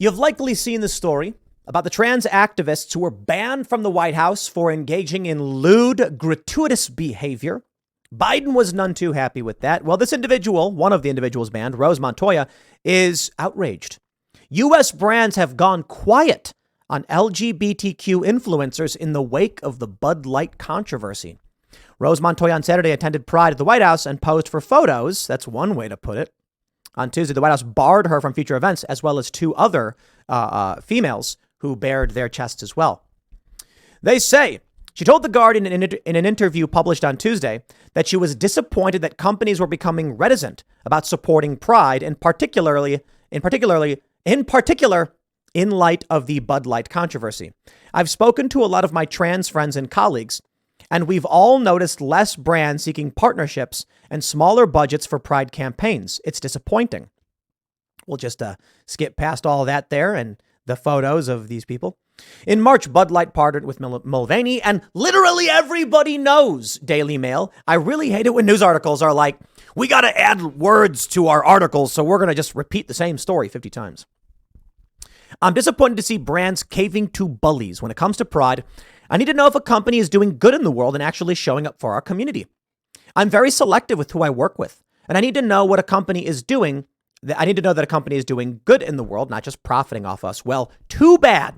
You've likely seen the story about the trans activists who were banned from the White House for engaging in lewd, gratuitous behavior. Biden was none too happy with that. Well, this individual, one of the individuals banned, Rose Montoya, is outraged. U.S. brands have gone quiet on LGBTQ influencers in the wake of the Bud Light controversy. Rose Montoya on Saturday attended Pride at the White House and posed for photos. That's one way to put it. On Tuesday, the White House barred her from future events, as well as two other females who bared their chests as well. They say she told The Guardian in an interview published on Tuesday that she was disappointed that companies were becoming reticent about supporting Pride, and particularly in light of the Bud Light controversy. I've spoken to a lot of my trans friends and colleagues, and we've all noticed less brands seeking partnerships and smaller budgets for Pride campaigns. It's disappointing. We'll just skip past all that there and the photos of these people. In March, Bud Light partnered with Mulvaney, and literally everybody knows Daily Mail. I really hate it when news articles are like, we got to add words to our articles, so we're going to just repeat the same story 50 times. I'm disappointed to see brands caving to bullies when it comes to Pride. I need to know if a company is doing good in the world and actually showing up for our community. I'm very selective with who I work with, and I need to know what a company is doing. I need to know that a company is doing good in the world, not just profiting off us. Well, too bad.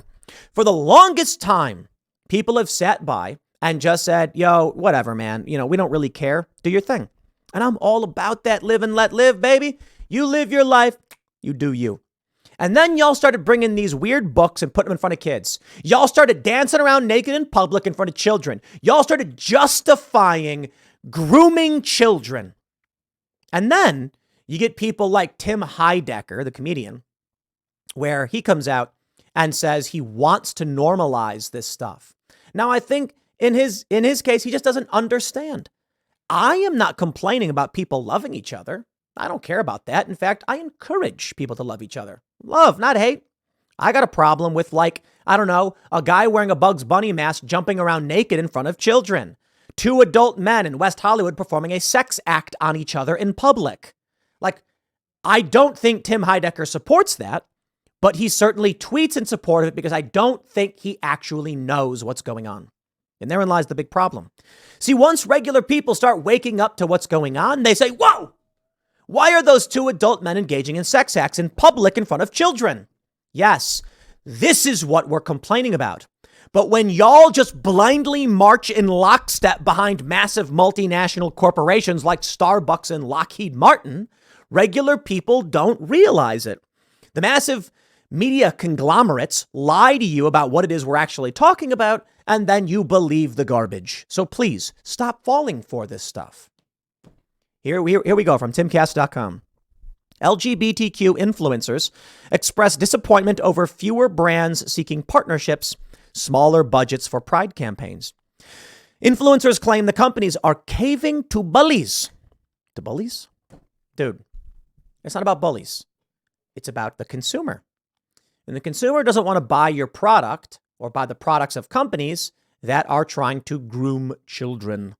For the longest time, people have sat by and just said, yo, whatever, man. You know, we don't really care. Do your thing. And I'm all about that live and let live, baby. You live your life. You do you. And then y'all started bringing these weird books and putting them in front of kids. Y'all started dancing around naked in public in front of children. Y'all started justifying grooming children. And then you get people like Tim Heidecker, the comedian, where he comes out and says he wants to normalize this stuff. Now, I think in his case, he just doesn't understand. I am not complaining about people loving each other. I don't care about that. In fact, I encourage people to love each other. Love, not hate. I got a problem with, like, I don't know, a guy wearing a Bugs Bunny mask jumping around naked in front of children. Two adult men in West Hollywood performing a sex act on each other in public. Like, I don't think Tim Heidecker supports that, but he certainly tweets in support of it because I don't think he actually knows what's going on. And therein lies the big problem. See, once regular people start waking up to what's going on, they say, whoa! Why are those two adult men engaging in sex acts in public in front of children? Yes, this is what we're complaining about. But when y'all just blindly march in lockstep behind massive multinational corporations like Starbucks and Lockheed Martin, regular people don't realize it. The massive media conglomerates lie to you about what it is we're actually talking about, and then you believe the garbage. So please stop falling for this stuff. Here we go from Timcast.com. LGBTQ influencers express disappointment over fewer brands seeking partnerships, smaller budgets for Pride campaigns. Influencers claim the companies are caving to bullies. To bullies? Dude, it's not about bullies. It's about the consumer. And the consumer doesn't want to buy your product or buy the products of companies that are trying to groom children.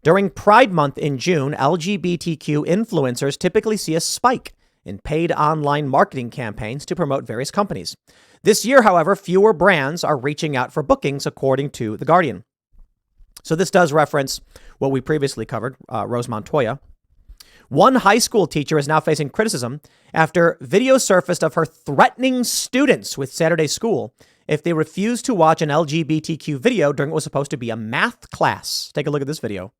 During Pride Month in June, LGBTQ influencers typically see a spike in paid online marketing campaigns to promote various companies. This year, however, fewer brands are reaching out for bookings, according to The Guardian. So this does reference what we previously covered, Rose Montoya. One high school teacher is now facing criticism after video surfaced of her threatening students with Saturday school if they refused to watch an LGBTQ video during what was supposed to be a math class. Take a look at this video.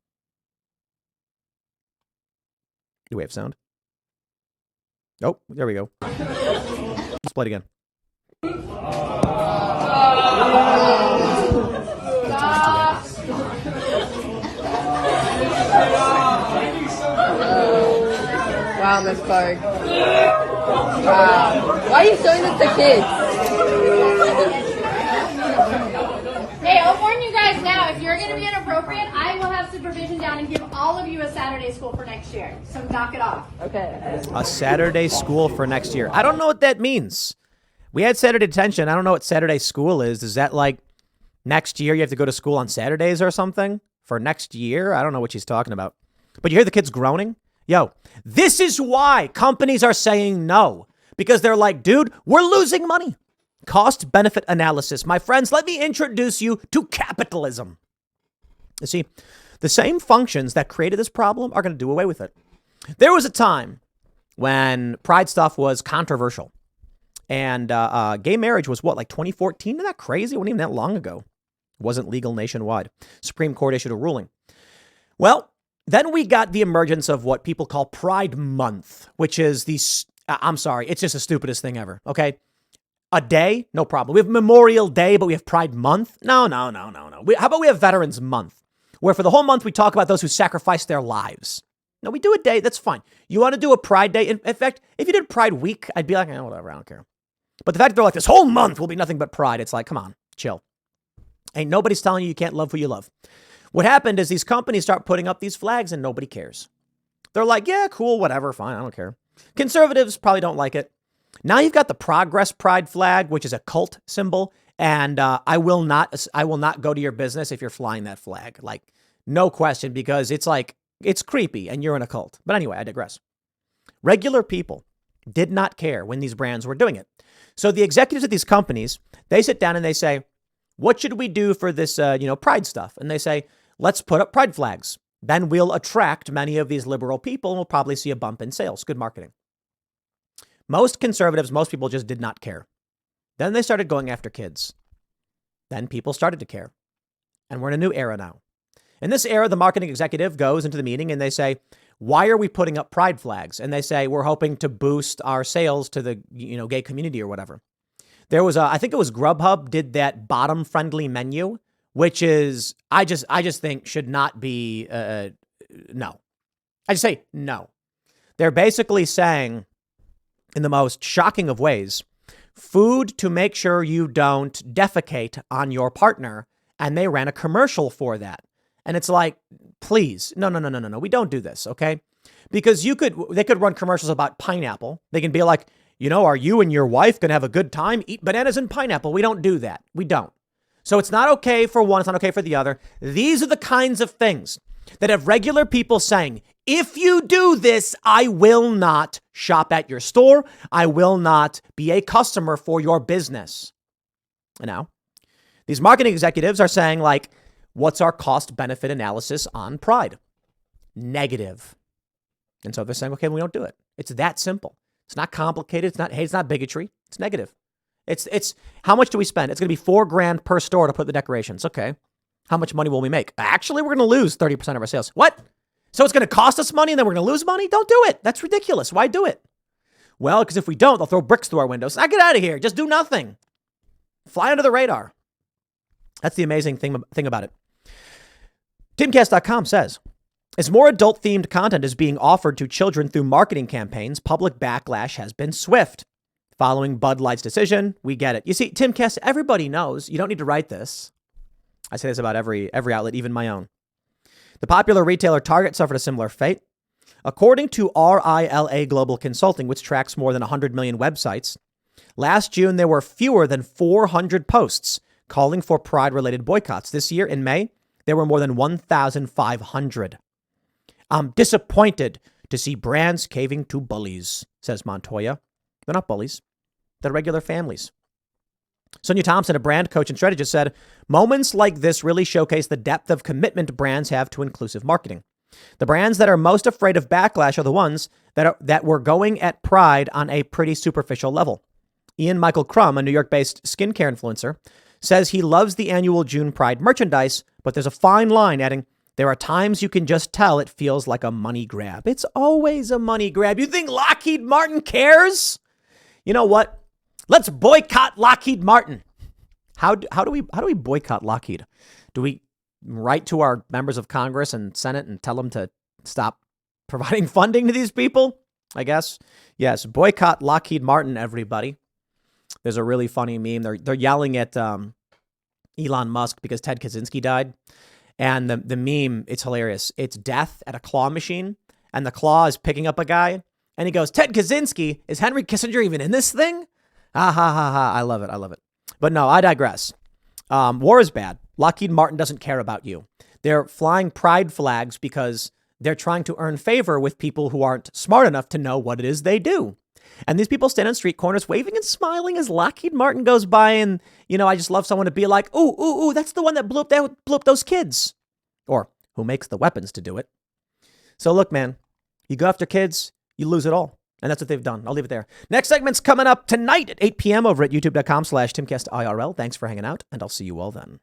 Do we have sound? Oh, there we go. Let's play it again. Wow, Miss Clark. Wow. Why are you showing this to kids? Hey, I'll warn you guys now, if you're going to be inappropriate, I will have supervision down and give all of you a Saturday school for next year. So knock it off. Okay. A Saturday school for next year. I don't know what that means. We had Saturday detention. I don't know what Saturday school is. Is that like next year you have to go to school on Saturdays or something? For next year? I don't know what she's talking about. But you hear the kids groaning? Yo, this is why companies are saying no. because they're like, dude, we're losing money. Cost benefit analysis. My friends, let me introduce you to capitalism. You see, the same functions that created this problem are going to do away with it. There was a time when pride stuff was controversial. And gay marriage was what, like 2014? Isn't that crazy? It wasn't even that long ago. It wasn't legal nationwide. Supreme Court issued a ruling. Well, then we got the emergence of what people call Pride Month, which is I'm sorry, it's just the stupidest thing ever, okay? A day, no problem. We have Memorial Day, but we have Pride Month? No. How about we have Veterans Month, where for the whole month we talk about those who sacrificed their lives? No, we do a day, that's fine. You want to do a Pride Day? In fact, if you did Pride Week, I'd be like, whatever, I don't care. But the fact that they're like, this whole month will be nothing but pride, it's like, come on, chill. Ain't nobody's telling you can't love who you love. What happened is these companies start putting up these flags and nobody cares. They're like, yeah, cool, whatever, fine, I don't care. Conservatives probably don't like it. Now you've got the Progress Pride flag, which is a cult symbol, and I will not go to your business if you're flying that flag. Like, no question, because it's creepy and you're in a cult. But anyway, I digress. Regular people did not care when these brands were doing it. So the executives of these companies, they sit down and they say, what should we do for this, pride stuff? And they say, let's put up pride flags. Then we'll attract many of these liberal people and we'll probably see a bump in sales. Good marketing. Most conservatives, most people just did not care. Then they started going after kids. Then people started to care. And we're in a new era now. In this era, the marketing executive goes into the meeting and they say, why are we putting up pride flags? And they say, we're hoping to boost our sales to the, gay community or whatever. There was I think it was Grubhub did that bottom friendly menu, which is, I just think should not be, no. I just say no. They're basically saying, in the most shocking of ways, food to make sure you don't defecate on your partner. And they ran a commercial for that. And it's like, please, no. We don't do this, okay? Because they could run commercials about pineapple. They can be like, are you and your wife going to have a good time? Eat bananas and pineapple. We don't do that. We don't. So it's not okay for one. It's not okay for the other. These are the kinds of things that have regular people saying, if you do this, I will not shop at your store. I will not be a customer for your business. And now, these marketing executives are saying, like, what's our cost benefit analysis on pride? Negative. And so they're saying, okay, we don't do it. It's that simple. It's not complicated. It's not bigotry. It's negative. It's how much do we spend? It's going to be $4,000 per store to put the decorations. Okay. How much money will we make? Actually, we're going to lose 30% of our sales. What? So it's going to cost us money and then we're going to lose money? Don't do it. That's ridiculous. Why do it? Well, because if we don't, they'll throw bricks through our windows. Get out of here. Just do nothing. Fly under the radar. That's the amazing thing about it. Timcast.com says, as more adult-themed content is being offered to children through marketing campaigns, public backlash has been swift. Following Bud Light's decision, we get it. You see, Timcast, everybody knows you don't need to write this. I say this about every outlet, even my own. The popular retailer Target suffered a similar fate. According to RILA Global Consulting, which tracks more than 100 million websites, last June there were fewer than 400 posts calling for pride-related boycotts. This year, in May, there were more than 1,500. I'm disappointed to see brands caving to bullies, says Montoya. They're not bullies. They're regular families. Sonia Thompson, a brand coach and strategist, said, moments like this really showcase the depth of commitment brands have to inclusive marketing. The brands that are most afraid of backlash are the ones that were going at pride on a pretty superficial level. Ian Michael Crum, a New York-based skincare influencer, says he loves the annual June Pride merchandise, but there's a fine line, adding, there are times you can just tell it feels like a money grab. It's always a money grab. You think Lockheed Martin cares? You know what? Let's boycott Lockheed Martin. How do we boycott Lockheed? Do we write to our members of Congress and Senate and tell them to stop providing funding to these people? I guess. Yes, boycott Lockheed Martin, everybody. There's a really funny meme. They're yelling at Elon Musk because Ted Kaczynski died. And the meme, it's hilarious. It's death at a claw machine. And the claw is picking up a guy. And he goes, Ted Kaczynski, is Henry Kissinger even in this thing? Ha ha ha ha. I love it. But no, I digress. War is bad. Lockheed Martin doesn't care about you. They're flying pride flags because they're trying to earn favor with people who aren't smart enough to know what it is they do. And these people stand on street corners waving and smiling as Lockheed Martin goes by. And, I just love someone to be like, ooh, that's the one that blew up those kids. Or who makes the weapons to do it. So look, man, you go after kids, you lose it all. And that's what they've done. I'll leave it there. Next segment's coming up tonight at 8 p.m. over at youtube.com/TimcastIRL. Thanks for hanging out, and I'll see you all then.